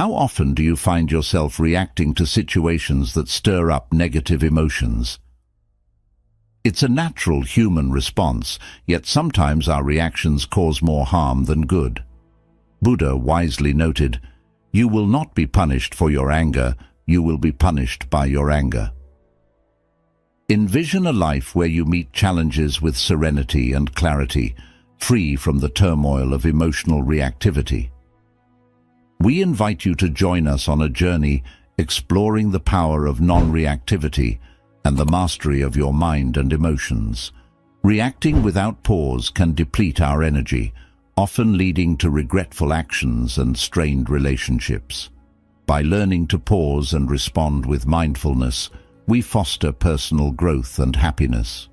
How often do you find yourself reacting to situations that stir up negative emotions? It's a natural human response, yet sometimes our reactions cause more harm than good. Buddha wisely noted, "You will not be punished for your anger, you will be punished by your anger." Envision a life where you meet challenges with serenity and clarity, free from the turmoil of emotional reactivity. We invite you to join us on a journey exploring the power of non-reactivity and the mastery of your mind and emotions. Reacting without pause can deplete our energy, often leading to regretful actions and strained relationships. By learning to pause and respond with mindfulness, we foster personal growth and happiness.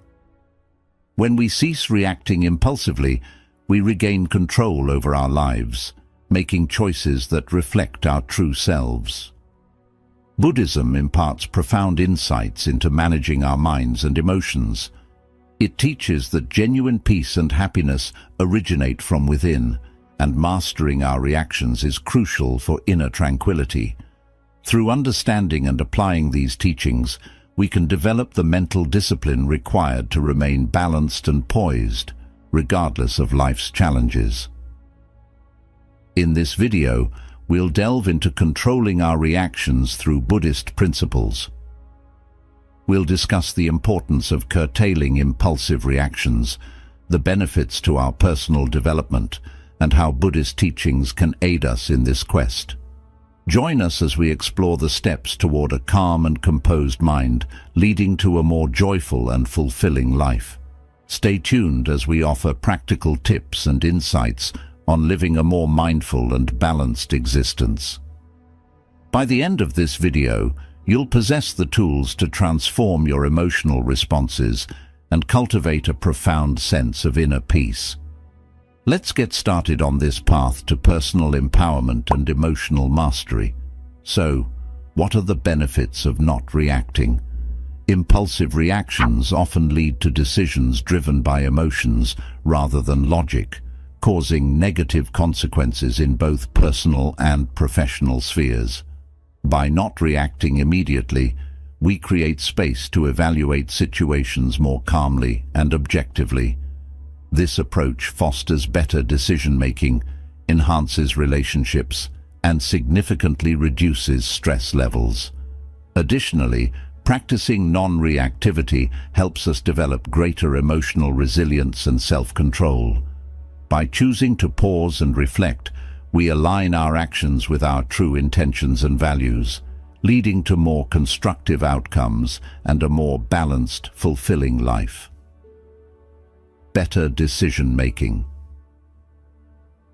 When we cease reacting impulsively, we regain control over our lives, making choices that reflect our true selves. Buddhism imparts profound insights into managing our minds and emotions. It teaches that genuine peace and happiness originate from within, and mastering our reactions is crucial for inner tranquility. Through understanding and applying these teachings, we can develop the mental discipline required to remain balanced and poised, regardless of life's challenges. In this video, we'll delve into controlling our reactions through Buddhist principles. We'll discuss the importance of curtailing impulsive reactions, the benefits to our personal development, and how Buddhist teachings can aid us in this quest. Join us as we explore the steps toward a calm and composed mind, leading to a more joyful and fulfilling life. Stay tuned as we offer practical tips and insights on living a more mindful and balanced existence. By the end of this video, you'll possess the tools to transform your emotional responses and cultivate a profound sense of inner peace. Let's get started on this path to personal empowerment and emotional mastery. So, what are the benefits of not reacting? Impulsive reactions often lead to decisions driven by emotions rather than logic, causing negative consequences in both personal and professional spheres. By not reacting immediately, we create space to evaluate situations more calmly and objectively. This approach fosters better decision-making, enhances relationships, and significantly reduces stress levels. Additionally, practicing non-reactivity helps us develop greater emotional resilience and self-control. By choosing to pause and reflect, we align our actions with our true intentions and values, leading to more constructive outcomes and a more balanced, fulfilling life. Better decision-making.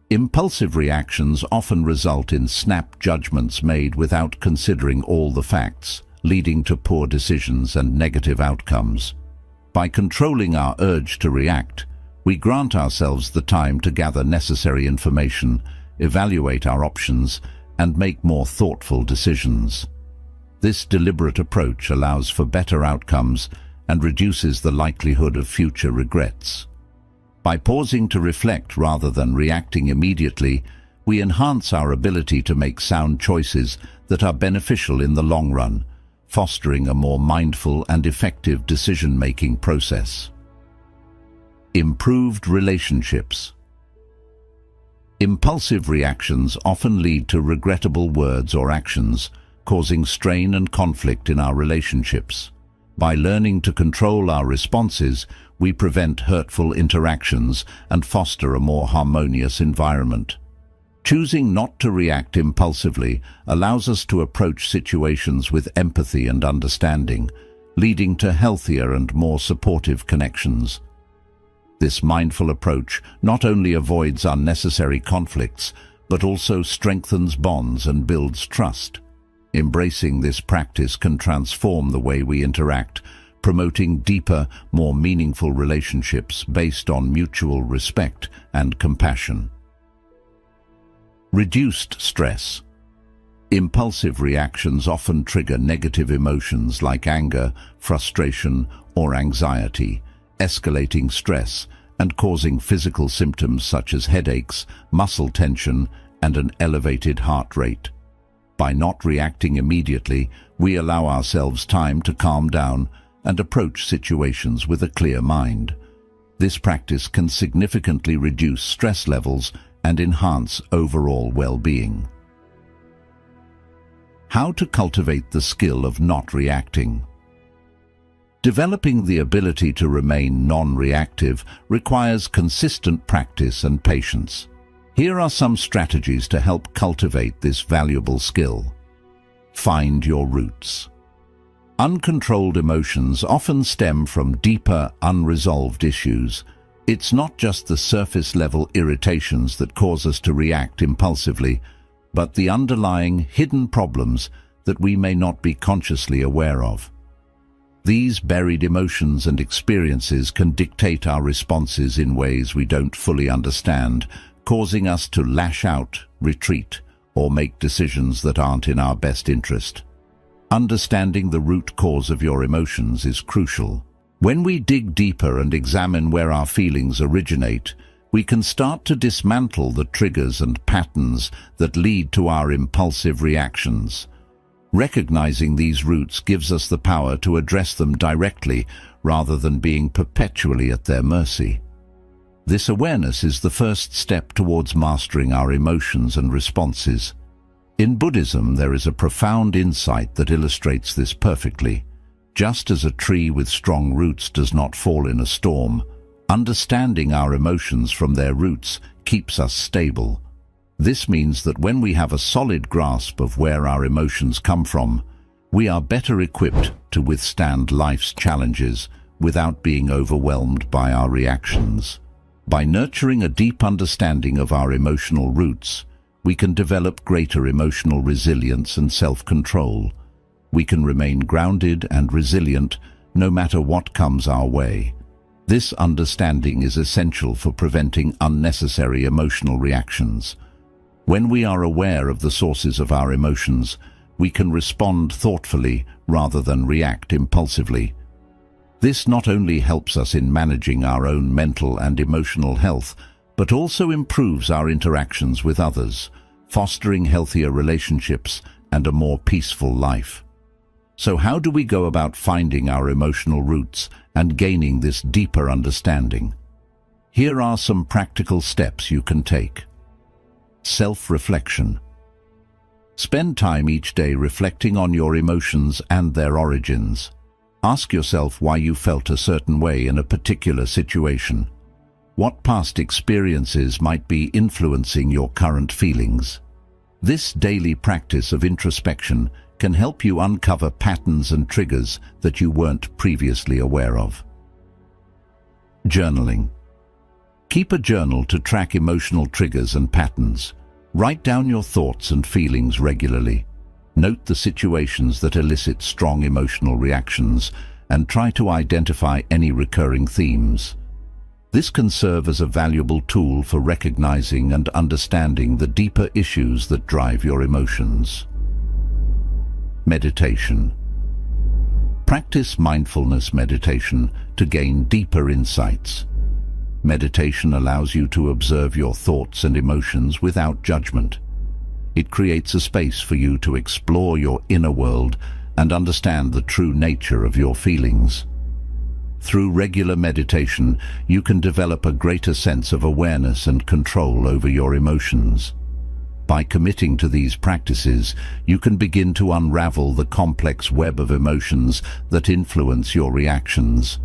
Impulsive reactions often result in snap judgments made without considering all the facts, leading to poor decisions and negative outcomes. By controlling our urge to react, we grant ourselves the time to gather necessary information, evaluate our options, and make more thoughtful decisions. This deliberate approach allows for better outcomes and reduces the likelihood of future regrets. By pausing to reflect rather than reacting immediately, we enhance our ability to make sound choices that are beneficial in the long run, fostering a more mindful and effective decision-making process. Improved relationships. Impulsive reactions often lead to regrettable words or actions, causing strain and conflict in our relationships. By learning to control our responses, we prevent hurtful interactions and foster a more harmonious environment. Choosing not to react impulsively allows us to approach situations with empathy and understanding, leading to healthier and more supportive connections. This mindful approach not only avoids unnecessary conflicts, but also strengthens bonds and builds trust. Embracing this practice can transform the way we interact, promoting deeper, more meaningful relationships based on mutual respect and compassion. Reduced stress. Impulsive reactions often trigger negative emotions like anger, frustration, or anxiety, escalating stress and causing physical symptoms such as headaches, muscle tension, and an elevated heart rate. By not reacting immediately, we allow ourselves time to calm down and approach situations with a clear mind. This practice can significantly reduce stress levels and enhance overall well-being. How to cultivate the skill of not reacting. Developing the ability to remain non-reactive requires consistent practice and patience. Here are some strategies to help cultivate this valuable skill. Find your roots. Uncontrolled emotions often stem from deeper, unresolved issues. It's not just the surface-level irritations that cause us to react impulsively, but the underlying, hidden problems that we may not be consciously aware of. These buried emotions and experiences can dictate our responses in ways we don't fully understand, causing us to lash out, retreat, or make decisions that aren't in our best interest. Understanding the root cause of your emotions is crucial. When we dig deeper and examine where our feelings originate, we can start to dismantle the triggers and patterns that lead to our impulsive reactions. Recognizing these roots gives us the power to address them directly rather than being perpetually at their mercy. This awareness is the first step towards mastering our emotions and responses. In Buddhism, there is a profound insight that illustrates this perfectly. Just as a tree with strong roots does not fall in a storm, understanding our emotions from their roots keeps us stable. This means that when we have a solid grasp of where our emotions come from, we are better equipped to withstand life's challenges without being overwhelmed by our reactions. By nurturing a deep understanding of our emotional roots, we can develop greater emotional resilience and self-control. We can remain grounded and resilient no matter what comes our way. This understanding is essential for preventing unnecessary emotional reactions. When we are aware of the sources of our emotions, we can respond thoughtfully rather than react impulsively. This not only helps us in managing our own mental and emotional health, but also improves our interactions with others, fostering healthier relationships and a more peaceful life. So how do we go about finding our emotional roots and gaining this deeper understanding? Here are some practical steps you can take. Self-reflection. Spend time each day reflecting on your emotions and their origins. Ask yourself why you felt a certain way in a particular situation. What past experiences might be influencing your current feelings? This daily practice of introspection can help you uncover patterns and triggers that you weren't previously aware of. Journaling. Keep a journal to track emotional triggers and patterns. Write down your thoughts and feelings regularly. Note the situations that elicit strong emotional reactions and try to identify any recurring themes. This can serve as a valuable tool for recognizing and understanding the deeper issues that drive your emotions. Meditation. Practice mindfulness meditation to gain deeper insights. Meditation allows you to observe your thoughts and emotions without judgment. It creates a space for you to explore your inner world and understand the true nature of your feelings. Through regular meditation, you can develop a greater sense of awareness and control over your emotions. By committing to these practices, you can begin to unravel the complex web of emotions that influence your reactions.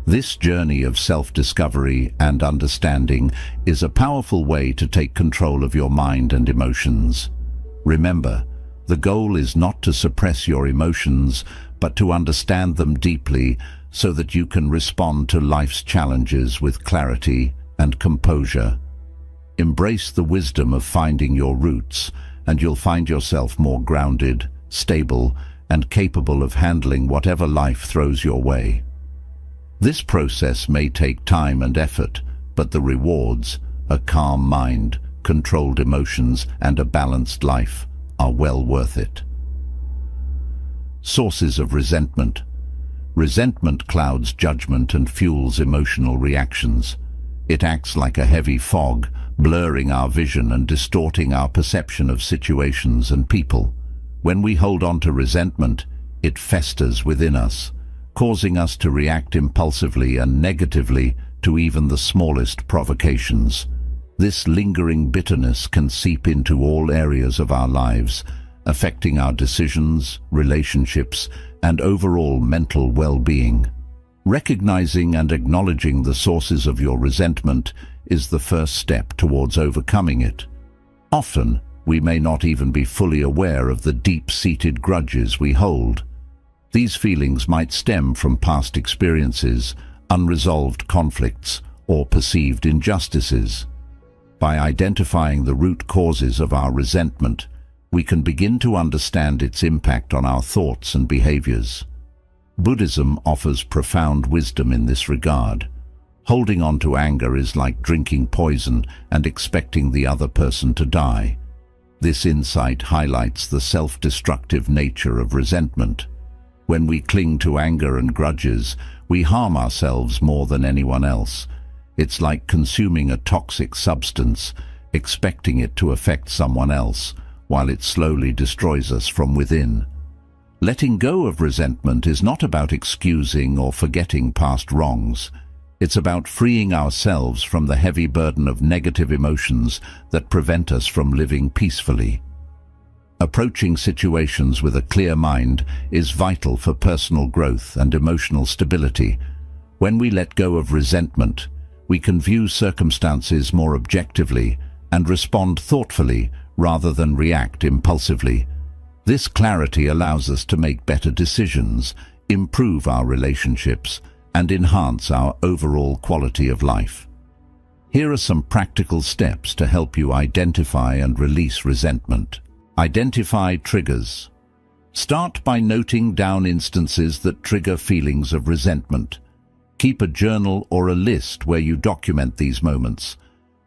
This journey of self-discovery and understanding is a powerful way to take control of your mind and emotions. Remember, the goal is not to suppress your emotions, but to understand them deeply so that you can respond to life's challenges with clarity and composure. Embrace the wisdom of finding your roots, and you'll find yourself more grounded, stable, and capable of handling whatever life throws your way. This process may take time and effort, but the rewards, a calm mind, controlled emotions, and a balanced life, are well worth it. Sources of resentment. Resentment clouds judgment and fuels emotional reactions. It acts like a heavy fog, blurring our vision and distorting our perception of situations and people. When we hold on to resentment, it festers within us, causing us to react impulsively and negatively to even the smallest provocations. This lingering bitterness can seep into all areas of our lives, affecting our decisions, relationships, and overall mental well-being. Recognizing and acknowledging the sources of your resentment is the first step towards overcoming it. Often, we may not even be fully aware of the deep-seated grudges we hold. These feelings might stem from past experiences, unresolved conflicts, or perceived injustices. By identifying the root causes of our resentment, we can begin to understand its impact on our thoughts and behaviors. Buddhism offers profound wisdom in this regard. Holding on to anger is like drinking poison and expecting the other person to die. This insight highlights the self-destructive nature of resentment. When we cling to anger and grudges, we harm ourselves more than anyone else. It's like consuming a toxic substance, expecting it to affect someone else, while it slowly destroys us from within. Letting go of resentment is not about excusing or forgetting past wrongs. It's about freeing ourselves from the heavy burden of negative emotions that prevent us from living peacefully. Approaching situations with a clear mind is vital for personal growth and emotional stability. When we let go of resentment, we can view circumstances more objectively and respond thoughtfully rather than react impulsively. This clarity allows us to make better decisions, improve our relationships, and enhance our overall quality of life. Here are some practical steps to help you identify and release resentment. Identify triggers. Start by noting down instances that trigger feelings of resentment. Keep a journal or a list where you document these moments.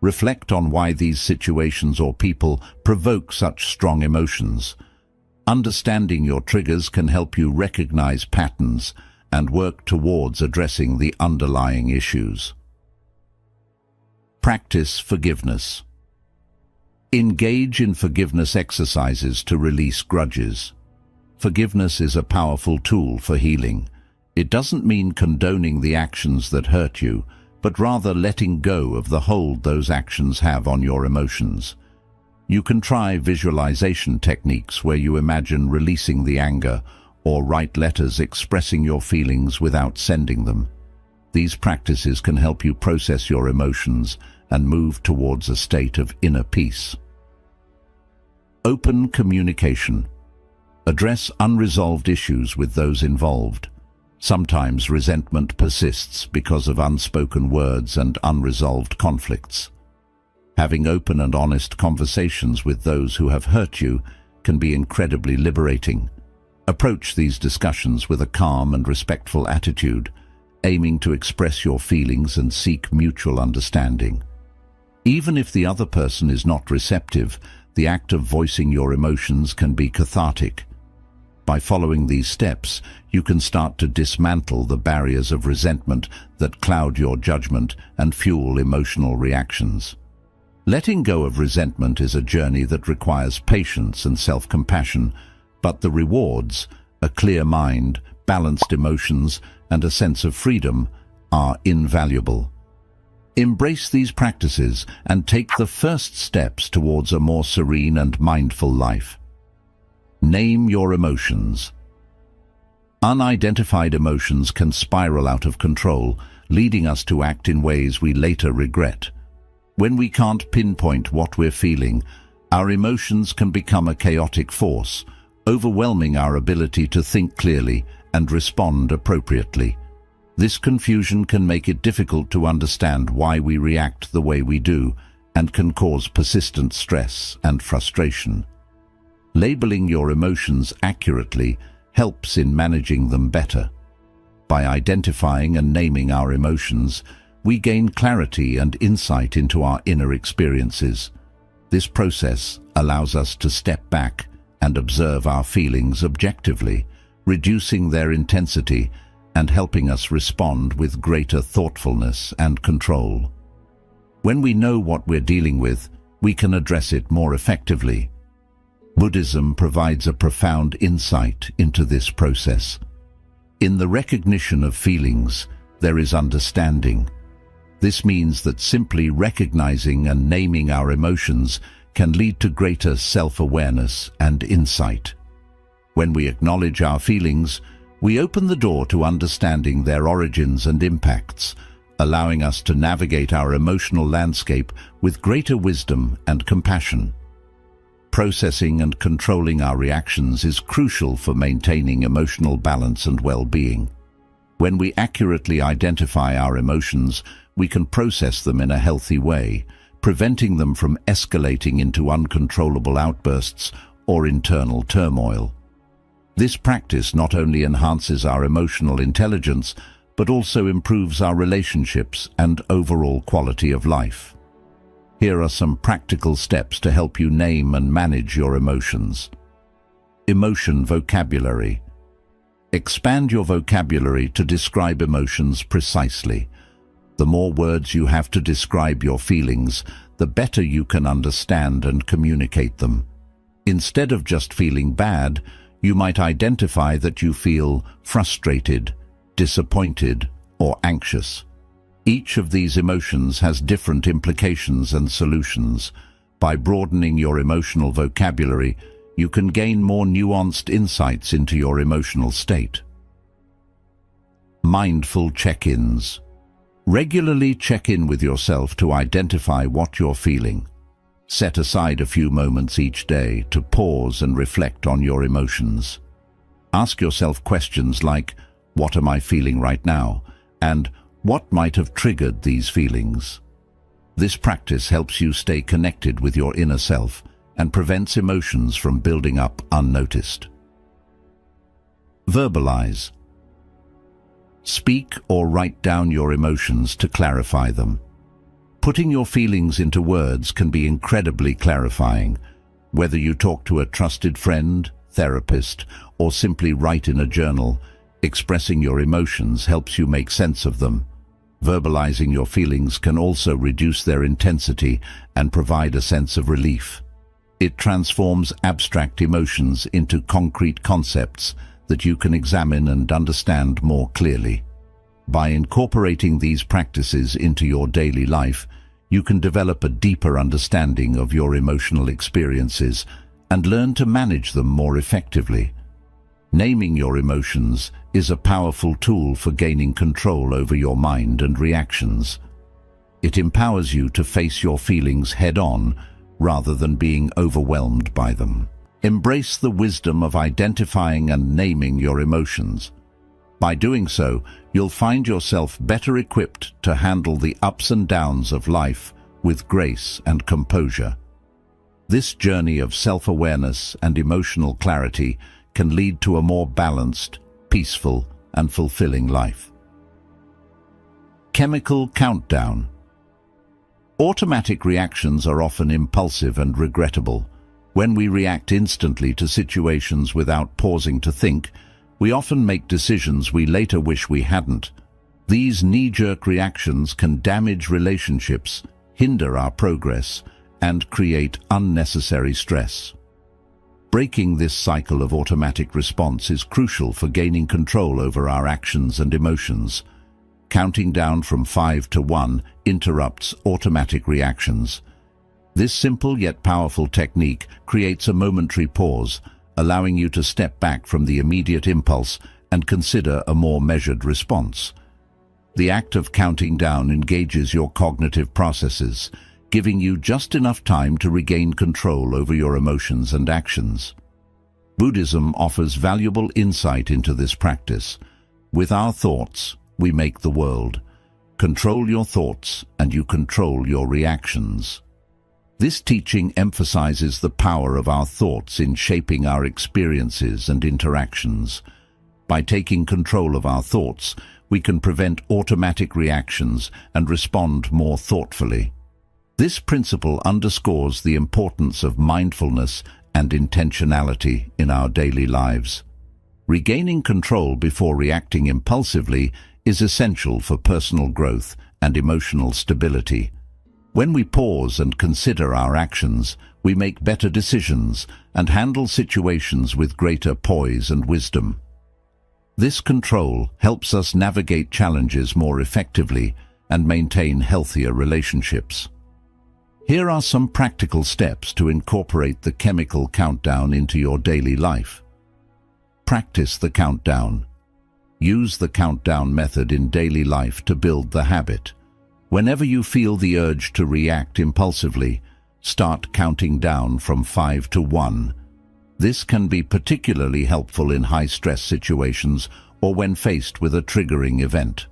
Reflect on why these situations or people provoke such strong emotions. Understanding your triggers can help you recognize patterns and work towards addressing the underlying issues. Practice forgiveness. Engage in forgiveness exercises to release grudges. Forgiveness is a powerful tool for healing. It doesn't mean condoning the actions that hurt you, but rather letting go of the hold those actions have on your emotions. You can try visualization techniques where you imagine releasing the anger, or write letters expressing your feelings without sending them. These practices can help you process your emotions and move towards a state of inner peace. Open communication. Address unresolved issues with those involved. Sometimes resentment persists because of unspoken words and unresolved conflicts. Having open and honest conversations with those who have hurt you can be incredibly liberating. Approach these discussions with a calm and respectful attitude, aiming to express your feelings and seek mutual understanding. Even if the other person is not receptive, the act of voicing your emotions can be cathartic. By following these steps, you can start to dismantle the barriers of resentment that cloud your judgment and fuel emotional reactions. Letting go of resentment is a journey that requires patience and self-compassion, but the rewards, a clear mind, balanced emotions, and a sense of freedom, are invaluable. Embrace these practices and take the first steps towards a more serene and mindful life. Name your emotions. Unidentified emotions can spiral out of control, leading us to act in ways we later regret. When we can't pinpoint what we're feeling, our emotions can become a chaotic force, overwhelming our ability to think clearly and respond appropriately. This confusion can make it difficult to understand why we react the way we do and can cause persistent stress and frustration. Labeling your emotions accurately helps in managing them better. By identifying and naming our emotions, we gain clarity and insight into our inner experiences. This process allows us to step back and observe our feelings objectively, reducing their intensity and helping us respond with greater thoughtfulness and control. When we know what we're dealing with, we can address it more effectively. Buddhism provides a profound insight into this process. In the recognition of feelings, there is understanding. This means that simply recognizing and naming our emotions can lead to greater self-awareness and insight. When we acknowledge our feelings, we open the door to understanding their origins and impacts, allowing us to navigate our emotional landscape with greater wisdom and compassion. Processing and controlling our reactions is crucial for maintaining emotional balance and well-being. When we accurately identify our emotions, we can process them in a healthy way, preventing them from escalating into uncontrollable outbursts or internal turmoil. This practice not only enhances our emotional intelligence, but also improves our relationships and overall quality of life. Here are some practical steps to help you name and manage your emotions. Emotion vocabulary. Expand your vocabulary to describe emotions precisely. The more words you have to describe your feelings, the better you can understand and communicate them. Instead of just feeling bad, you might identify that you feel frustrated, disappointed, or anxious. Each of these emotions has different implications and solutions. By broadening your emotional vocabulary, you can gain more nuanced insights into your emotional state. Mindful check-ins. Regularly check in with yourself to identify what you're feeling. Set aside a few moments each day to pause and reflect on your emotions. Ask yourself questions like, "What am I feeling right now?" and "What might have triggered these feelings?" This practice helps you stay connected with your inner self and prevents emotions from building up unnoticed. Verbalize. Speak or write down your emotions to clarify them. Putting your feelings into words can be incredibly clarifying. Whether you talk to a trusted friend, therapist, or simply write in a journal, expressing your emotions helps you make sense of them. Verbalizing your feelings can also reduce their intensity and provide a sense of relief. It transforms abstract emotions into concrete concepts that you can examine and understand more clearly. By incorporating these practices into your daily life, you can develop a deeper understanding of your emotional experiences and learn to manage them more effectively. Naming your emotions is a powerful tool for gaining control over your mind and reactions. It empowers you to face your feelings head-on rather than being overwhelmed by them. Embrace the wisdom of identifying and naming your emotions. By doing so, you'll find yourself better equipped to handle the ups and downs of life with grace and composure. This journey of self-awareness and emotional clarity can lead to a more balanced, peaceful, and fulfilling life. Chemical countdown. Automatic reactions are often impulsive and regrettable. When we react instantly to situations without pausing to think, we often make decisions we later wish we hadn't. These knee-jerk reactions can damage relationships, hinder our progress, and create unnecessary stress. Breaking this cycle of automatic response is crucial for gaining control over our actions and emotions. Counting down from 5 to 1 interrupts automatic reactions. This simple yet powerful technique creates a momentary pause, allowing you to step back from the immediate impulse and consider a more measured response. The act of counting down engages your cognitive processes, giving you just enough time to regain control over your emotions and actions. Buddhism offers valuable insight into this practice. With our thoughts, we make the world. Control your thoughts, and you control your reactions. This teaching emphasizes the power of our thoughts in shaping our experiences and interactions. By taking control of our thoughts, we can prevent automatic reactions and respond more thoughtfully. This principle underscores the importance of mindfulness and intentionality in our daily lives. Regaining control before reacting impulsively is essential for personal growth and emotional stability. When we pause and consider our actions, we make better decisions and handle situations with greater poise and wisdom. This control helps us navigate challenges more effectively and maintain healthier relationships. Here are some practical steps to incorporate the chemical countdown into your daily life. Practice the countdown. Use the countdown method in daily life to build the habit. Whenever you feel the urge to react impulsively, start counting down from 5 to 1. This can be particularly helpful in high-stress situations or when faced with a triggering event.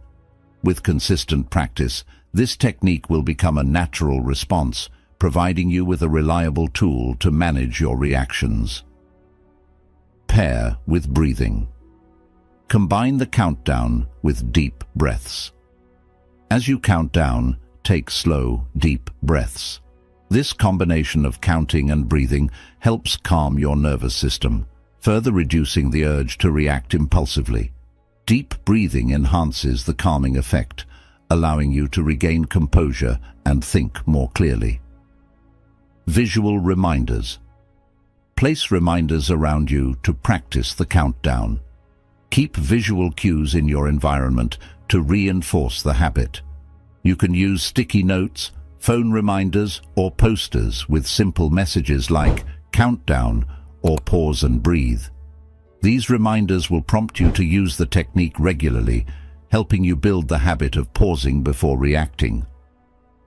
With consistent practice, this technique will become a natural response, providing you with a reliable tool to manage your reactions. Pair with breathing. Combine the countdown with deep breaths. As you count down, take slow, deep breaths. This combination of counting and breathing helps calm your nervous system, further reducing the urge to react impulsively. Deep breathing enhances the calming effect, allowing you to regain composure and think more clearly. Visual reminders. Place reminders around you to practice the countdown. Keep visual cues in your environment to reinforce the habit. You can use sticky notes, phone reminders, or posters with simple messages like countdown or pause and breathe. These reminders will prompt you to use the technique regularly, helping you build the habit of pausing before reacting.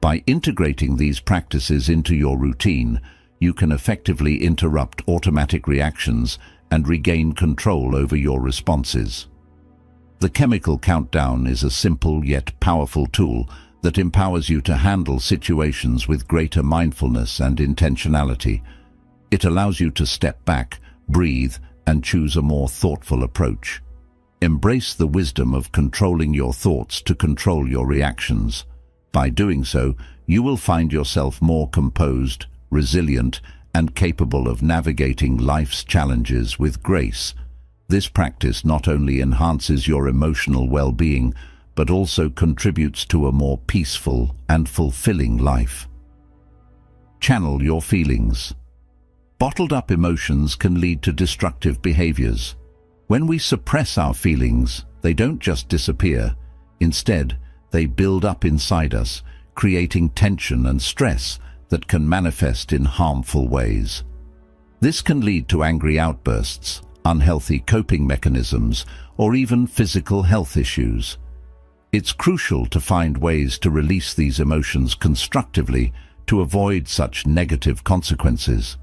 By integrating these practices into your routine, you can effectively interrupt automatic reactions and regain control over your responses. The chemical countdown is a simple yet powerful tool that empowers you to handle situations with greater mindfulness and intentionality. It allows you to step back, breathe, and choose a more thoughtful approach. Embrace the wisdom of controlling your thoughts to control your reactions. By doing so, you will find yourself more composed, resilient, and capable of navigating life's challenges with grace. This practice not only enhances your emotional well-being, but also contributes to a more peaceful and fulfilling life. Channel your feelings. Bottled-up emotions can lead to destructive behaviors. When we suppress our feelings, they don't just disappear. Instead, they build up inside us, creating tension and stress that can manifest in harmful ways. This can lead to angry outbursts, unhealthy coping mechanisms, or even physical health issues. It's crucial to find ways to release these emotions constructively to avoid such negative consequences.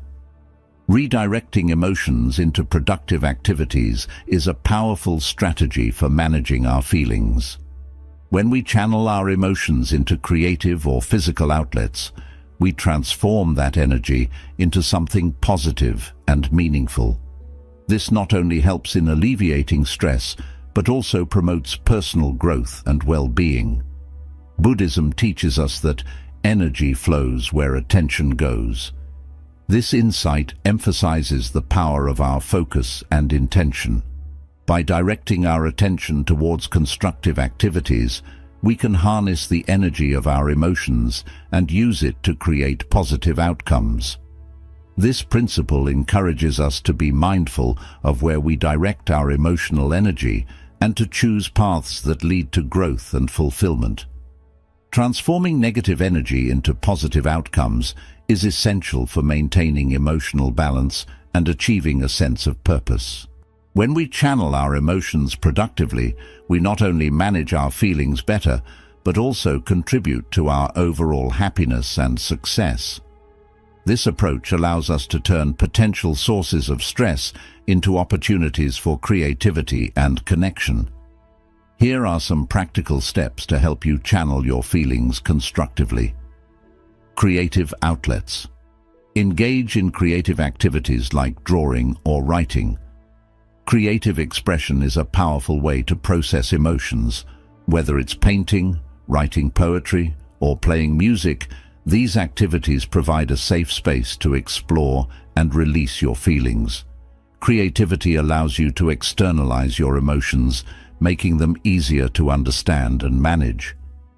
Redirecting emotions into productive activities is a powerful strategy for managing our feelings. When we channel our emotions into creative or physical outlets, we transform that energy into something positive and meaningful. This not only helps in alleviating stress, but also promotes personal growth and well-being. Buddhism teaches us that energy flows where attention goes. This insight emphasizes the power of our focus and intention. By directing our attention towards constructive activities, we can harness the energy of our emotions and use it to create positive outcomes. This principle encourages us to be mindful of where we direct our emotional energy and to choose paths that lead to growth and fulfillment. Transforming negative energy into positive outcomes is essential for maintaining emotional balance and achieving a sense of purpose. When we channel our emotions productively, we not only manage our feelings better, but also contribute to our overall happiness and success. This approach allows us to turn potential sources of stress into opportunities for creativity and connection. Here are some practical steps to help you channel your feelings constructively. Creative outlets. Engage in creative activities like drawing or writing. Creative expression is a powerful way to process emotions. Whether it's painting, writing poetry, or playing music, these activities provide a safe space to explore and release your feelings. Creativity allows you to externalize your emotions, making them easier to understand and manage.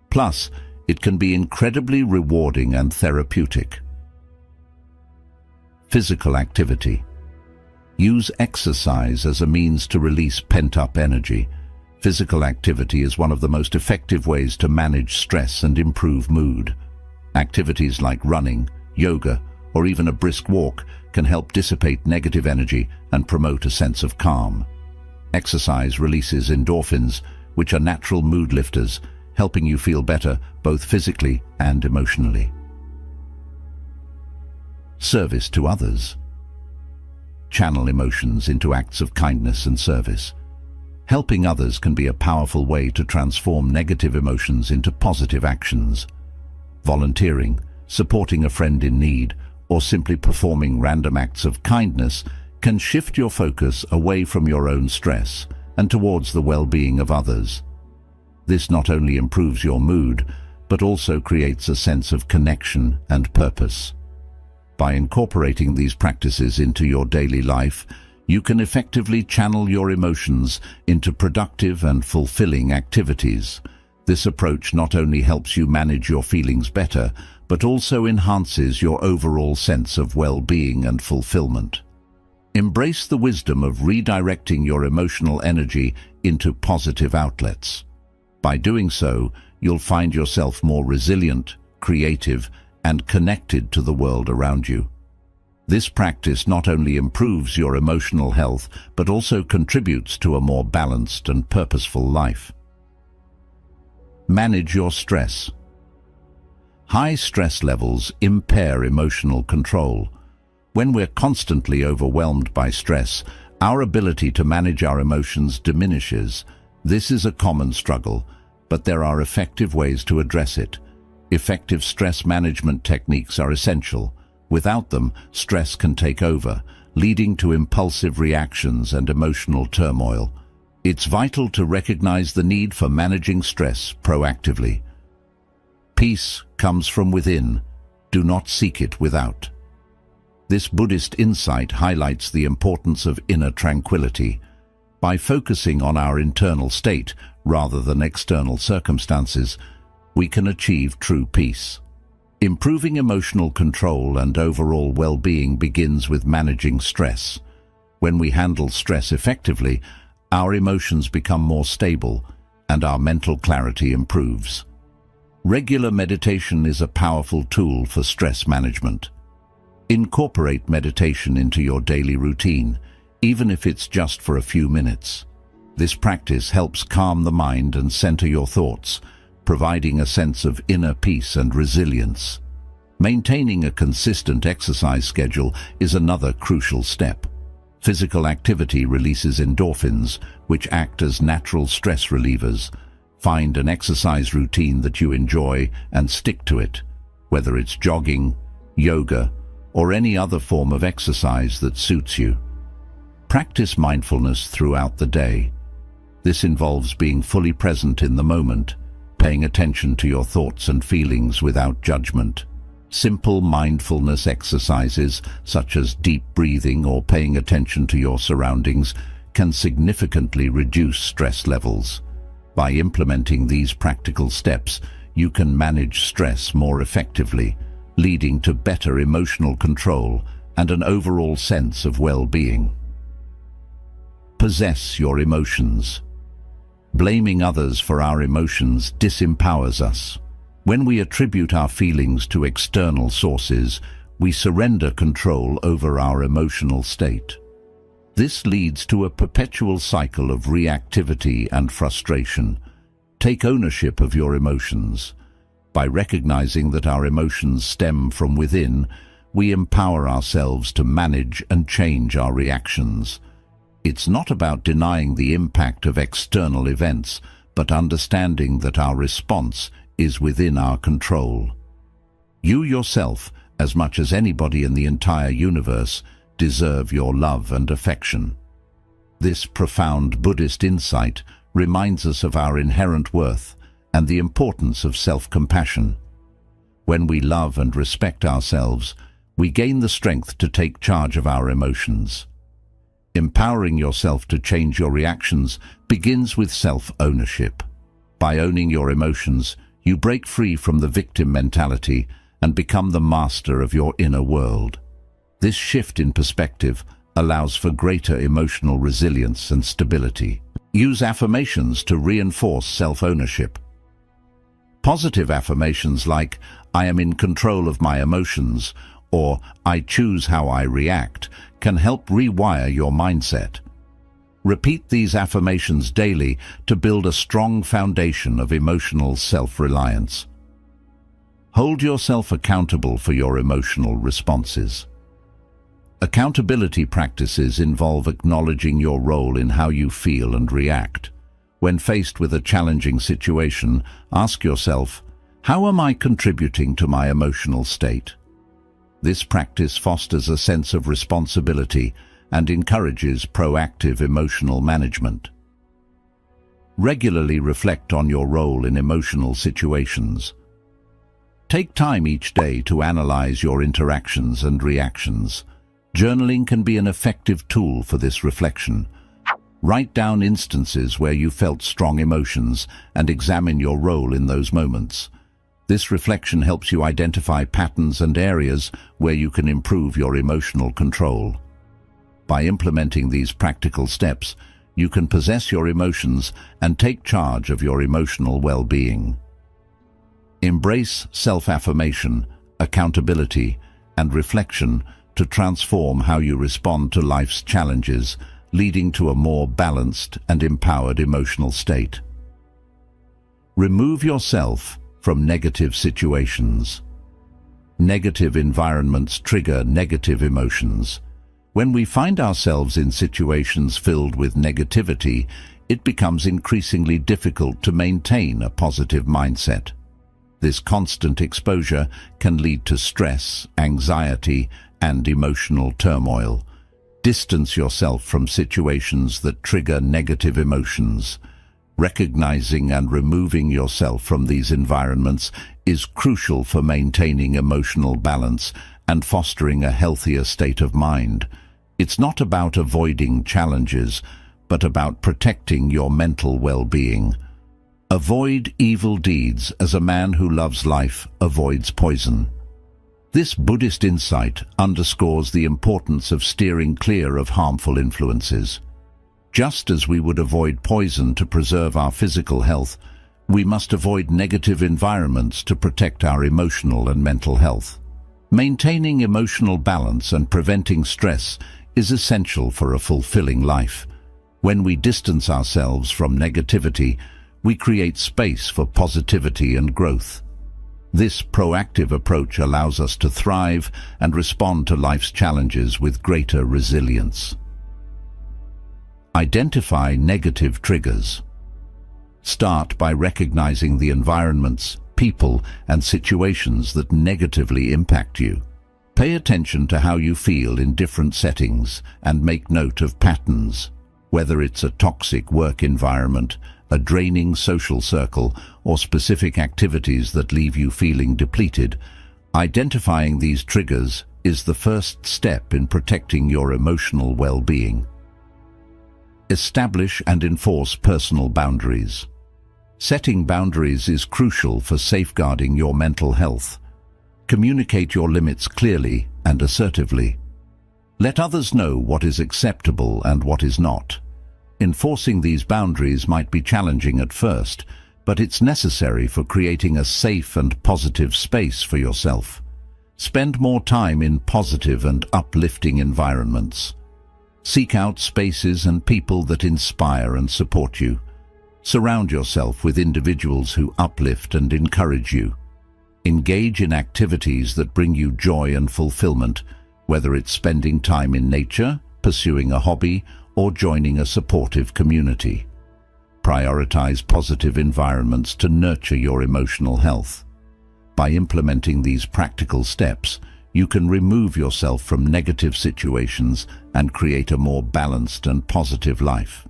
Plus, It can be incredibly rewarding and therapeutic. Physical activity. Use exercise as a means to release pent-up energy. Physical activity is one of the most effective ways to manage stress and improve mood. Activities like running, yoga, or even a brisk walk can help dissipate negative energy and promote a sense of calm. Exercise releases endorphins, which are natural mood lifters, helping you feel better both physically and emotionally. Service to others. Channel emotions into acts of kindness and service. Helping others can be a powerful way to transform negative emotions into positive actions. Volunteering, supporting a friend in need, or simply performing random acts of kindness can shift your focus away from your own stress and towards the well-being of others. This not only improves your mood, but also creates a sense of connection and purpose. By incorporating these practices into your daily life, you can effectively channel your emotions into productive and fulfilling activities. This approach not only helps you manage your feelings better, but also enhances your overall sense of well-being and fulfillment. Embrace the wisdom of redirecting your emotional energy into positive outlets. By doing so, you'll find yourself more resilient, creative, and connected to the world around you. This practice not only improves your emotional health, but also contributes to a more balanced and purposeful life. Manage your stress. High stress levels impair emotional control. When we're constantly overwhelmed by stress, our ability to manage our emotions diminishes. This is a common struggle, but there are effective ways to address it. Effective stress management techniques are essential. Without them, stress can take over, leading to impulsive reactions and emotional turmoil. It's vital to recognize the need for managing stress proactively. Peace comes from within. Do not seek it without. This Buddhist insight highlights the importance of inner tranquility. By focusing on our internal state rather than external circumstances, we can achieve true peace. Improving emotional control and overall well-being begins with managing stress. When we handle stress effectively, our emotions become more stable and our mental clarity improves. Regular meditation is a powerful tool for stress management. Incorporate meditation into your daily routine, even if it's just for a few minutes. This practice helps calm the mind and center your thoughts, providing a sense of inner peace and resilience. Maintaining a consistent exercise schedule is another crucial step. Physical activity releases endorphins, which act as natural stress relievers. Find an exercise routine that you enjoy and stick to it, whether it's jogging, yoga, or any other form of exercise that suits you. Practice mindfulness throughout the day. This involves being fully present in the moment, paying attention to your thoughts and feelings without judgment. Simple mindfulness exercises, such as deep breathing or paying attention to your surroundings, can significantly reduce stress levels. By implementing these practical steps, you can manage stress more effectively, leading to better emotional control and an overall sense of well-being. Possess your emotions. Blaming others for our emotions disempowers us. When we attribute our feelings to external sources, we surrender control over our emotional state. This leads to a perpetual cycle of reactivity and frustration. Take ownership of your emotions. By recognizing that our emotions stem from within, we empower ourselves to manage and change our reactions. It's not about denying the impact of external events, but understanding that our response is within our control. You yourself, as much as anybody in the entire universe, deserve your love and affection. This profound Buddhist insight reminds us of our inherent worth and the importance of self-compassion. When we love and respect ourselves, we gain the strength to take charge of our emotions. Empowering yourself to change your reactions begins with self-ownership. By owning your emotions, You break free from the victim mentality and become the master of your inner world. This shift in perspective allows for greater emotional resilience and stability. Use affirmations to reinforce self-ownership. Positive affirmations like, "I am in control of my emotions," or "I choose how I react," can help rewire your mindset. Repeat these affirmations daily to build a strong foundation of emotional self-reliance. Hold yourself accountable for your emotional responses. Accountability practices involve acknowledging your role in how you feel and react. When faced with a challenging situation, ask yourself, "How am I contributing to my emotional state?" This practice fosters a sense of responsibility and encourages proactive emotional management. Regularly reflect on your role in emotional situations. Take time each day to analyze your interactions and reactions. Journaling can be an effective tool for this reflection. Write down instances where you felt strong emotions and examine your role in those moments. This reflection helps you identify patterns and areas where you can improve your emotional control. By implementing these practical steps, you can possess your emotions and take charge of your emotional well-being. Embrace self-affirmation, accountability, and reflection to transform how you respond to life's challenges, leading to a more balanced and empowered emotional state. Remove yourself from negative situations. Negative environments trigger negative emotions. When we find ourselves in situations filled with negativity, it becomes increasingly difficult to maintain a positive mindset. This constant exposure can lead to stress, anxiety, and emotional turmoil. Distance yourself from situations that trigger negative emotions. Recognizing and removing yourself from these environments is crucial for maintaining emotional balance and fostering a healthier state of mind. It's not about avoiding challenges, but about protecting your mental well-being. Avoid evil deeds as a man who loves life avoids poison. This Buddhist insight underscores the importance of steering clear of harmful influences. Just as we would avoid poison to preserve our physical health, we must avoid negative environments to protect our emotional and mental health. Maintaining emotional balance and preventing stress is essential for a fulfilling life. When we distance ourselves from negativity, we create space for positivity and growth. This proactive approach allows us to thrive and respond to life's challenges with greater resilience. Identify negative triggers. Start by recognizing the environments, people, and situations that negatively impact you. Pay attention to how you feel in different settings and make note of patterns. Whether it's a toxic work environment, a draining social circle, or specific activities that leave you feeling depleted, identifying these triggers is the first step in protecting your emotional well-being. Establish and enforce personal boundaries. Setting boundaries is crucial for safeguarding your mental health. Communicate your limits clearly and assertively. Let others know what is acceptable and what is not. Enforcing these boundaries might be challenging at first, but it's necessary for creating a safe and positive space for yourself. Spend more time in positive and uplifting environments. Seek out spaces and people that inspire and support you. Surround yourself with individuals who uplift and encourage you. Engage in activities that bring you joy and fulfillment, whether it's spending time in nature, pursuing a hobby, or joining a supportive community. Prioritize positive environments to nurture your emotional health. By implementing these practical steps, you can remove yourself from negative situations and create a more balanced and positive life.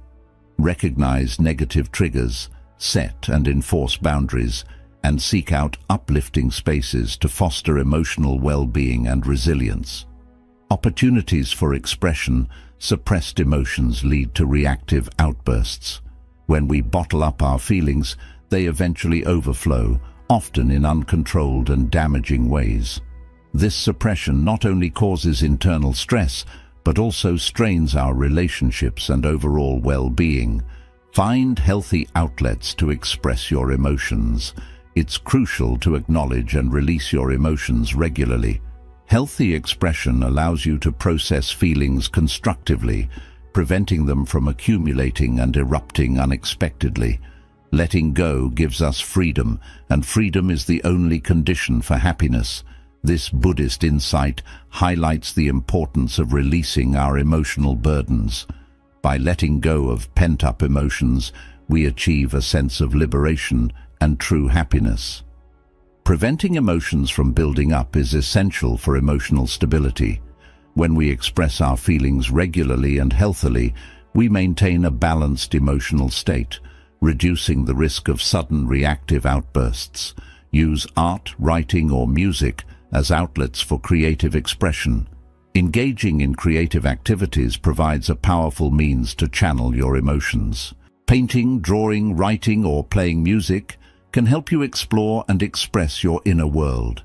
Recognize negative triggers, set and enforce boundaries, and seek out uplifting spaces to foster emotional well-being and resilience. Opportunities for expression. Suppressed emotions lead to reactive outbursts. When we bottle up our feelings, they eventually overflow, often in uncontrolled and damaging ways. This suppression not only causes internal stress, but also strains our relationships and overall well-being. Find healthy outlets to express your emotions. It's crucial to acknowledge and release your emotions regularly. Healthy expression allows you to process feelings constructively, preventing them from accumulating and erupting unexpectedly. Letting go gives us freedom, and freedom is the only condition for happiness. This Buddhist insight highlights the importance of releasing our emotional burdens. By letting go of pent-up emotions, we achieve a sense of liberation and true happiness. Preventing emotions from building up is essential for emotional stability. When we express our feelings regularly and healthily, we maintain a balanced emotional state, reducing the risk of sudden reactive outbursts. Use art, writing, or music as outlets for creative expression. Engaging in creative activities provides a powerful means to channel your emotions. Painting, drawing, writing, or playing music can help you explore and express your inner world.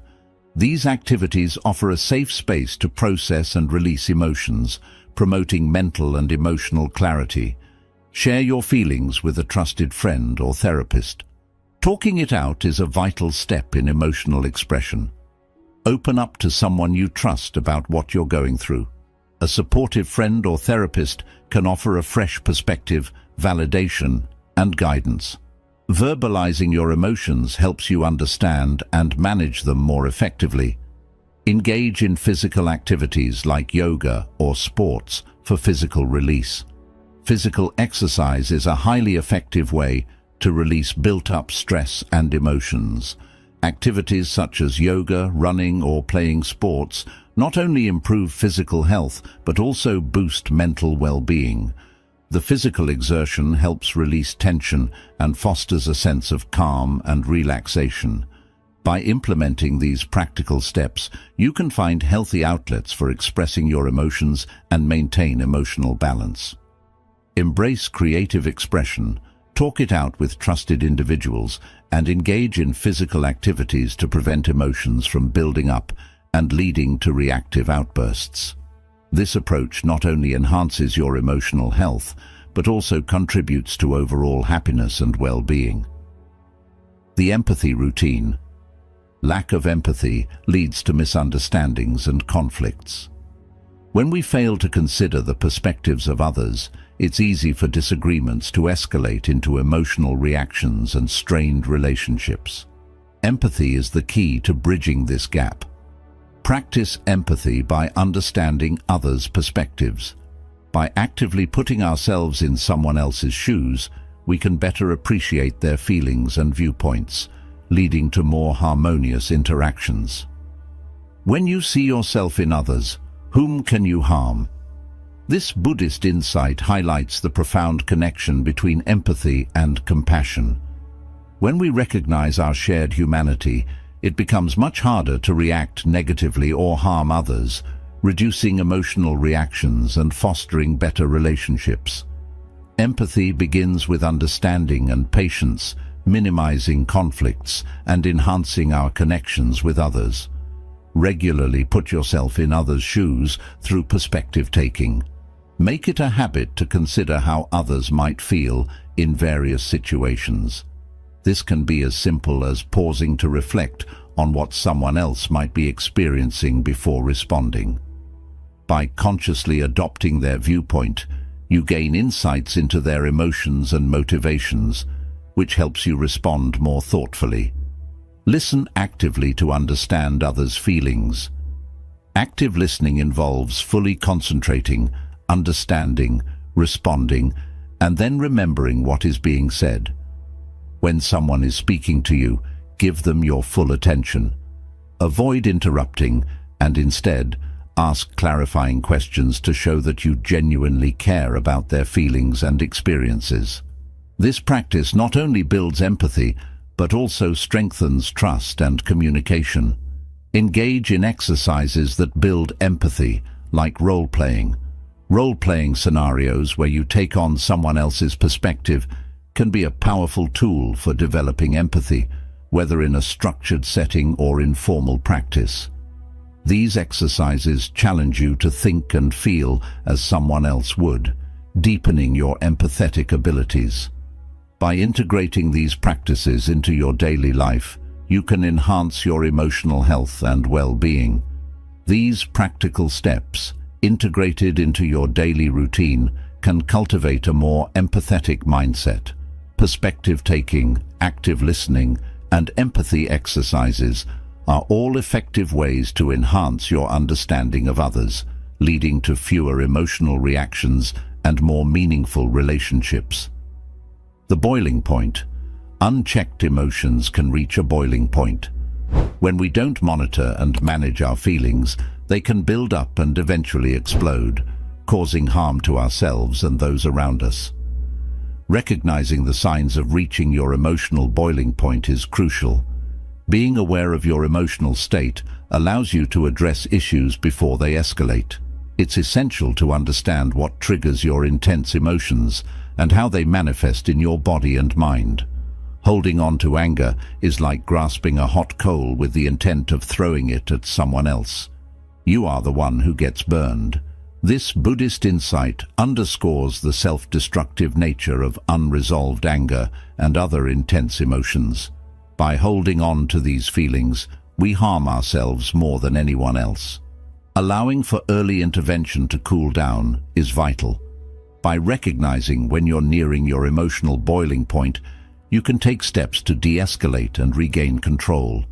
These activities offer a safe space to process and release emotions, promoting mental and emotional clarity. Share your feelings with a trusted friend or therapist. Talking it out is a vital step in emotional expression. Open up to someone you trust about what you're going through. A supportive friend or therapist can offer a fresh perspective, validation, and guidance. Verbalizing your emotions helps you understand and manage them more effectively. Engage in physical activities like yoga or sports for physical release. Physical exercise is a highly effective way to release built-up stress and emotions. Activities such as yoga, running, or playing sports not only improve physical health but also boost mental well-being. The physical exertion helps release tension and fosters a sense of calm and relaxation. By implementing these practical steps, you can find healthy outlets for expressing your emotions and maintain emotional balance. Embrace creative expression, talk it out with trusted individuals, and engage in physical activities to prevent emotions from building up and leading to reactive outbursts. This approach not only enhances your emotional health, but also contributes to overall happiness and well-being. The empathy routine. Lack of empathy leads to misunderstandings and conflicts. When we fail to consider the perspectives of others, it's easy for disagreements to escalate into emotional reactions and strained relationships. Empathy is the key to bridging this gap. Practice empathy by understanding others' perspectives. By actively putting ourselves in someone else's shoes, we can better appreciate their feelings and viewpoints, leading to more harmonious interactions. When you see yourself in others, whom can you harm? This Buddhist insight highlights the profound connection between empathy and compassion. When we recognize our shared humanity, it becomes much harder to react negatively or harm others, reducing emotional reactions and fostering better relationships. Empathy begins with understanding and patience, minimizing conflicts and enhancing our connections with others. Regularly put yourself in others' shoes through perspective taking. Make it a habit to consider how others might feel in various situations. This can be as simple as pausing to reflect on what someone else might be experiencing before responding. By consciously adopting their viewpoint, you gain insights into their emotions and motivations, which helps you respond more thoughtfully. Listen actively to understand others' feelings. Active listening involves fully concentrating, understanding, responding, and then remembering what is being said. When someone is speaking to you, give them your full attention. Avoid interrupting and instead ask clarifying questions to show that you genuinely care about their feelings and experiences. This practice not only builds empathy, but also strengthens trust and communication. Engage in exercises that build empathy, like role-playing. Role-playing scenarios where you take on someone else's perspective can be a powerful tool for developing empathy, whether in a structured setting or informal practice. These exercises challenge you to think and feel as someone else would, deepening your empathetic abilities. By integrating these practices into your daily life, you can enhance your emotional health and well-being. These practical steps, integrated into your daily routine, can cultivate a more empathetic mindset. Perspective-taking, active listening, and empathy exercises are all effective ways to enhance your understanding of others, leading to fewer emotional reactions and more meaningful relationships. The boiling point. Unchecked emotions can reach a boiling point. When we don't monitor and manage our feelings, they can build up and eventually explode, causing harm to ourselves and those around us. Recognizing the signs of reaching your emotional boiling point is crucial. Being aware of your emotional state allows you to address issues before they escalate. It's essential to understand what triggers your intense emotions and how they manifest in your body and mind. Holding on to anger is like grasping a hot coal with the intent of throwing it at someone else. You are the one who gets burned. This Buddhist insight underscores the self-destructive nature of unresolved anger and other intense emotions. By holding on to these feelings, we harm ourselves more than anyone else. Allowing for early intervention to cool down is vital. By recognizing when you're nearing your emotional boiling point, you can take steps to de-escalate and regain control.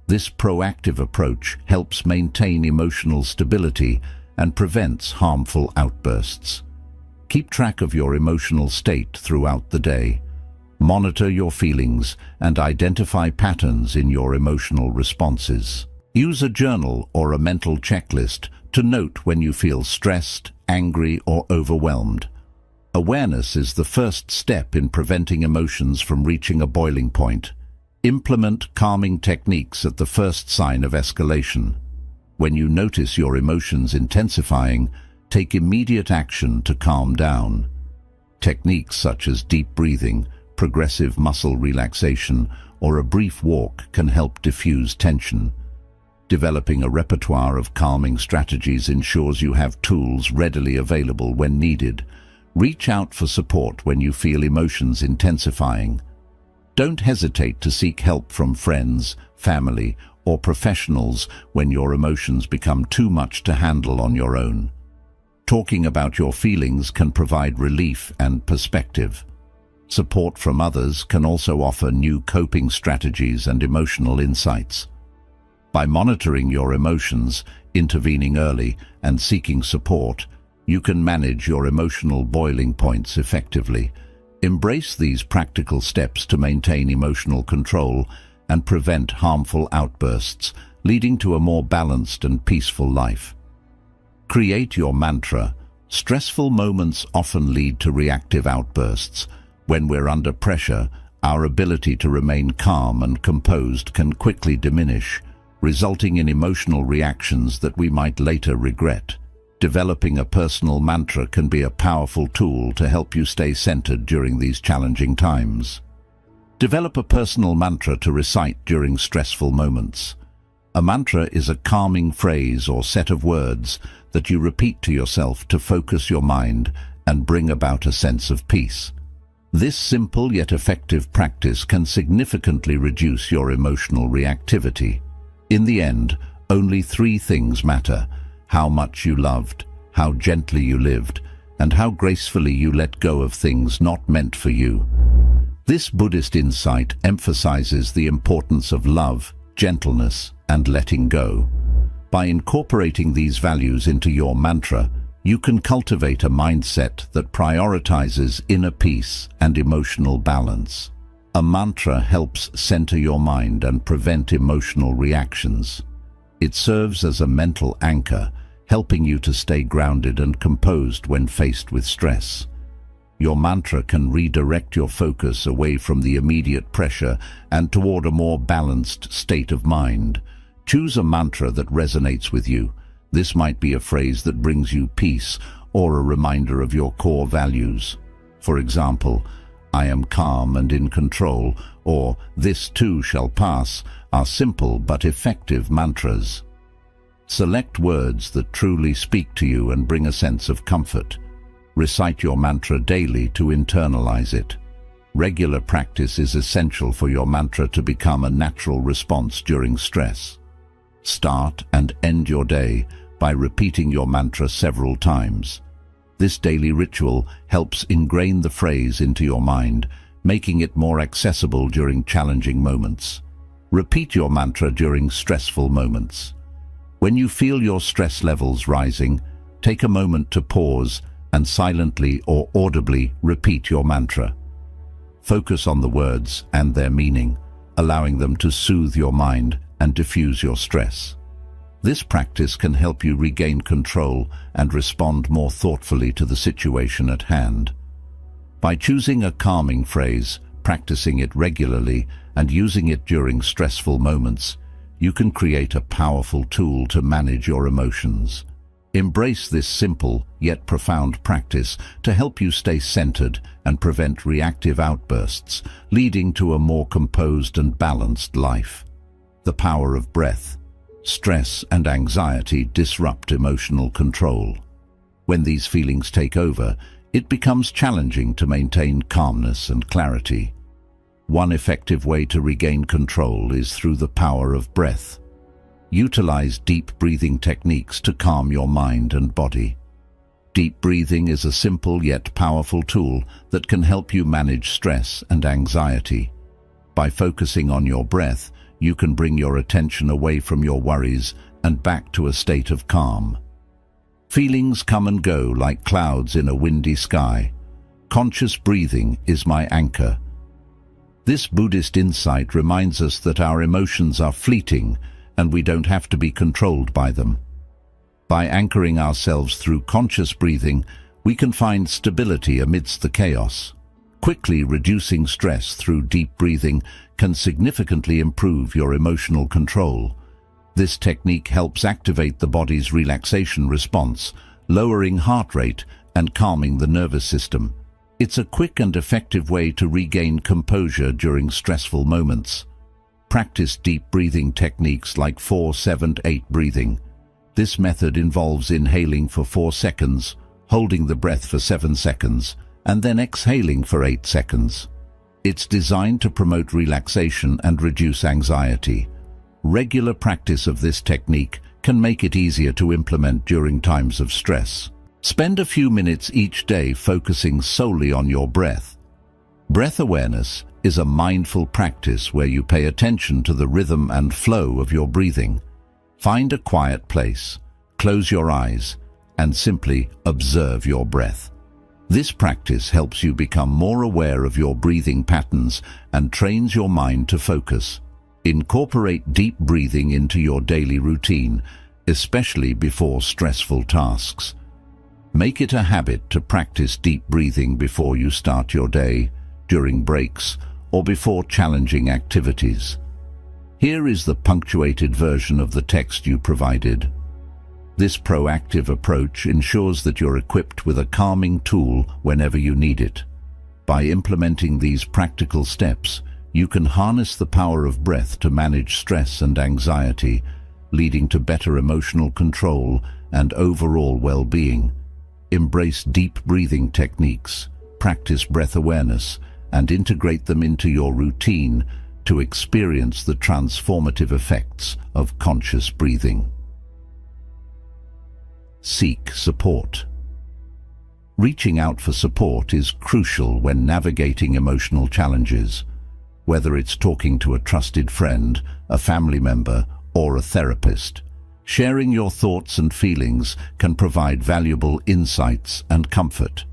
This proactive approach helps maintain emotional stability and prevents harmful outbursts. Keep track of your emotional state throughout the day. Monitor your feelings and identify patterns in your emotional responses. Use a journal or a mental checklist to note when you feel stressed, angry, or overwhelmed. Awareness is the first step in preventing emotions from reaching a boiling point. Implement calming techniques at the first sign of escalation. When you notice your emotions intensifying, take immediate action to calm down. Techniques such as deep breathing, progressive muscle relaxation, or a brief walk can help diffuse tension. Developing a repertoire of calming strategies ensures you have tools readily available when needed. Reach out for support when you feel emotions intensifying. Don't hesitate to seek help from friends, family, or professionals when your emotions become too much to handle on your own. Talking about your feelings can provide relief and perspective. Support from others can also offer new coping strategies and emotional insights. By monitoring your emotions, intervening early, and seeking support, you can manage your emotional boiling points effectively. Embrace these practical steps to maintain emotional control and prevent harmful outbursts, leading to a more balanced and peaceful life. Create your mantra. Stressful moments often lead to reactive outbursts. When we're under pressure, our ability to remain calm and composed can quickly diminish, resulting in emotional reactions that we might later regret. Developing a personal mantra can be a powerful tool to help you stay centered during these challenging times. Develop a personal mantra to recite during stressful moments. A mantra is a calming phrase or set of words that you repeat to yourself to focus your mind and bring about a sense of peace. This simple yet effective practice can significantly reduce your emotional reactivity. In the end, only 3 things matter: how much you loved, how gently you lived, and how gracefully you let go of things not meant for you. This Buddhist insight emphasizes the importance of love, gentleness, and letting go. By incorporating these values into your mantra, you can cultivate a mindset that prioritizes inner peace and emotional balance. A mantra helps center your mind and prevent emotional reactions. It serves as a mental anchor, helping you to stay grounded and composed when faced with stress. Your mantra can redirect your focus away from the immediate pressure and toward a more balanced state of mind. Choose a mantra that resonates with you. This might be a phrase that brings you peace or a reminder of your core values. For example, "I am calm and in control," or "This too shall pass," are simple but effective mantras. Select words that truly speak to you and bring a sense of comfort. Recite your mantra daily to internalize it. Regular practice is essential for your mantra to become a natural response during stress. Start and end your day by repeating your mantra several times. This daily ritual helps ingrain the phrase into your mind, making it more accessible during challenging moments. Repeat your mantra during stressful moments. When you feel your stress levels rising, take a moment to pause and silently or audibly repeat your mantra. Focus on the words and their meaning, allowing them to soothe your mind and diffuse your stress. This practice can help you regain control and respond more thoughtfully to the situation at hand. By choosing a calming phrase, practicing it regularly, and using it during stressful moments, you can create a powerful tool to manage your emotions. Embrace this simple yet profound practice to help you stay centered and prevent reactive outbursts, leading to a more composed and balanced life. The power of breath. Stress and anxiety disrupt emotional control. When these feelings take over, it becomes challenging to maintain calmness and clarity. One effective way to regain control is through the power of breath. Utilize deep breathing techniques to calm your mind and body. Deep breathing is a simple yet powerful tool that can help you manage stress and anxiety. By focusing on your breath, you can bring your attention away from your worries and back to a state of calm. Feelings come and go like clouds in a windy sky. Conscious breathing is my anchor. This Buddhist insight reminds us that our emotions are fleeting and we don't have to be controlled by them. By anchoring ourselves through conscious breathing, we can find stability amidst the chaos. Quickly reducing stress through deep breathing can significantly improve your emotional control. This technique helps activate the body's relaxation response, lowering heart rate and calming the nervous system. It's a quick and effective way to regain composure during stressful moments. Practice deep breathing techniques like 4-7-8 breathing. This method involves inhaling for 4 seconds, holding the breath for 7 seconds, and then exhaling for 8 seconds. It's designed to promote relaxation and reduce anxiety. Regular practice of this technique can make it easier to implement during times of stress. Spend a few minutes each day focusing solely on your breath. Breath awareness is a mindful practice where you pay attention to the rhythm and flow of your breathing. Find a quiet place, close your eyes, and simply observe your breath. This practice helps you become more aware of your breathing patterns and trains your mind to focus. Incorporate deep breathing into your daily routine, especially before stressful tasks. Make it a habit to practice deep breathing before you start your day, during breaks, or before challenging activities. Here is the punctuated version of the text you provided. This proactive approach ensures that you're equipped with a calming tool whenever you need it. By implementing these practical steps, you can harness the power of breath to manage stress and anxiety, leading to better emotional control and overall well-being. Embrace deep breathing techniques, practice breath awareness, and integrate them into your routine to experience the transformative effects of conscious breathing. Seek support. Reaching out for support is crucial when navigating emotional challenges. Whether it's talking to a trusted friend, a family member, or a therapist, sharing your thoughts and feelings can provide valuable insights and comfort.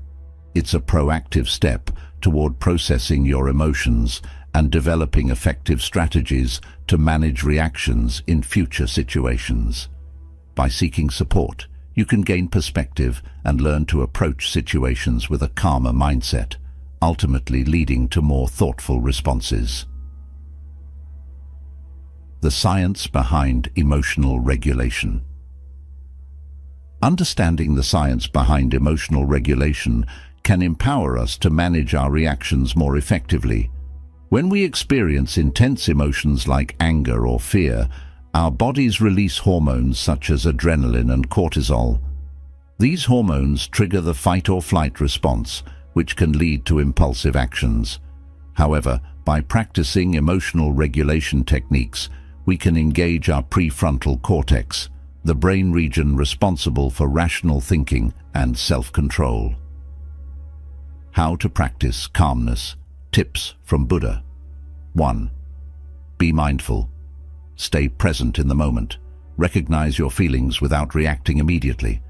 It's a proactive step toward processing your emotions and developing effective strategies to manage reactions in future situations. By seeking support, you can gain perspective and learn to approach situations with a calmer mindset, ultimately leading to more thoughtful responses. The science behind emotional regulation. Understanding the science behind emotional regulation can empower us to manage our reactions more effectively. When we experience intense emotions like anger or fear, our bodies release hormones such as adrenaline and cortisol. These hormones trigger the fight-or-flight response, which can lead to impulsive actions. However, by practicing emotional regulation techniques, we can engage our prefrontal cortex, the brain region responsible for rational thinking and self-control. How to practice calmness. Tips from Buddha. 1. Be mindful. Stay present in the moment. Recognize your feelings without reacting immediately.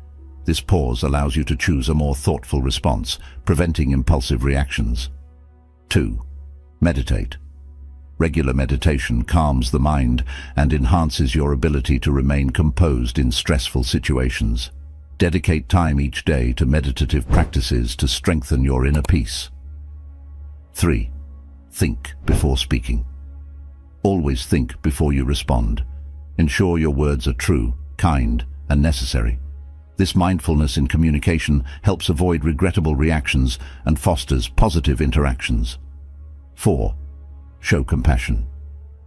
This pause allows you to choose a more thoughtful response, preventing impulsive reactions. 2. Meditate. Regular meditation calms the mind and enhances your ability to remain composed in stressful situations. Dedicate time each day to meditative practices to strengthen your inner peace. 3. Think before speaking. Always think before you respond. Ensure your words are true, kind, and necessary. This mindfulness in communication helps avoid regrettable reactions and fosters positive interactions. 4. Show compassion.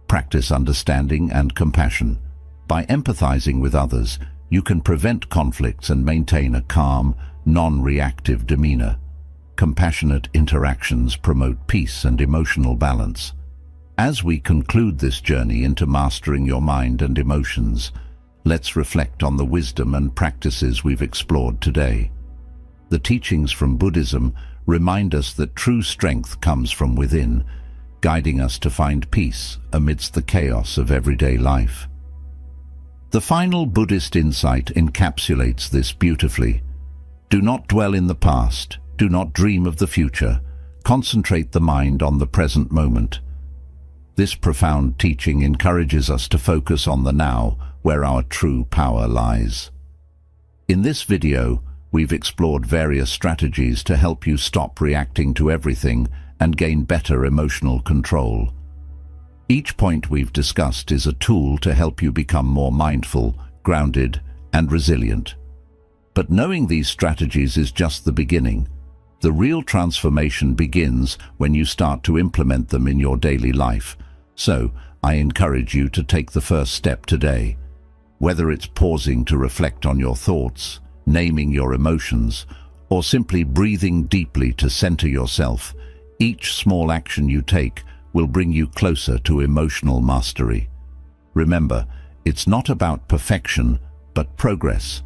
Practice understanding and compassion. By empathizing with others, you can prevent conflicts and maintain a calm, non-reactive demeanor. Compassionate interactions promote peace and emotional balance. As we conclude this journey into mastering your mind and emotions, let's reflect on the wisdom and practices we've explored today. The teachings from Buddhism remind us that true strength comes from within, guiding us to find peace amidst the chaos of everyday life. The final Buddhist insight encapsulates this beautifully. Do not dwell in the past. Do not dream of the future. Concentrate the mind on the present moment. This profound teaching encourages us to focus on the now, where our true power lies. In this video, we've explored various strategies to help you stop reacting to everything and gain better emotional control. Each point we've discussed is a tool to help you become more mindful, grounded, and resilient. But knowing these strategies is just the beginning. The real transformation begins when you start to implement them in your daily life. So, I encourage you to take the first step today. Whether it's pausing to reflect on your thoughts, naming your emotions, or simply breathing deeply to center yourself, each small action you take will bring you closer to emotional mastery. Remember, it's not about perfection, but progress.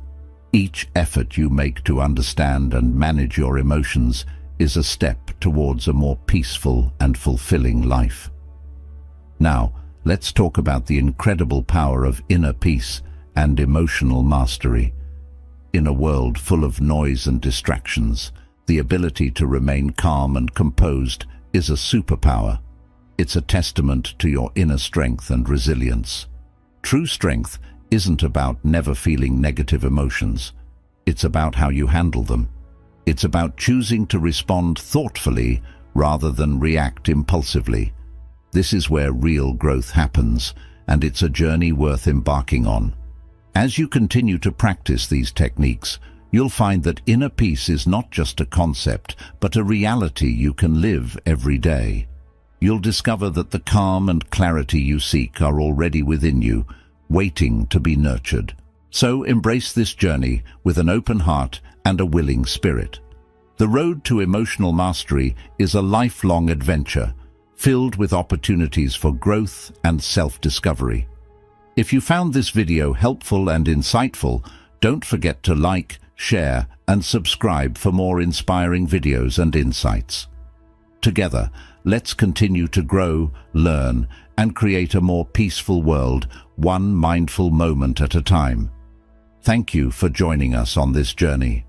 Each effort you make to understand and manage your emotions is a step towards a more peaceful and fulfilling life. Now, let's talk about the incredible power of inner peace and emotional mastery. In a world full of noise and distractions, the ability to remain calm and composed is a superpower. It's a testament to your inner strength and resilience. True strength isn't about never feeling negative emotions. It's about how you handle them. It's about choosing to respond thoughtfully rather than react impulsively. This is where real growth happens, and it's a journey worth embarking on. As you continue to practice these techniques, you'll find that inner peace is not just a concept, but a reality you can live every day. You'll discover that the calm and clarity you seek are already within you, waiting to be nurtured. So embrace this journey with an open heart and a willing spirit. The road to emotional mastery is a lifelong adventure, filled with opportunities for growth and self-discovery. If you found this video helpful and insightful, don't forget to like, share, and subscribe for more inspiring videos and insights. Together, let's continue to grow, learn, and create a more peaceful world, one mindful moment at a time. Thank you for joining us on this journey.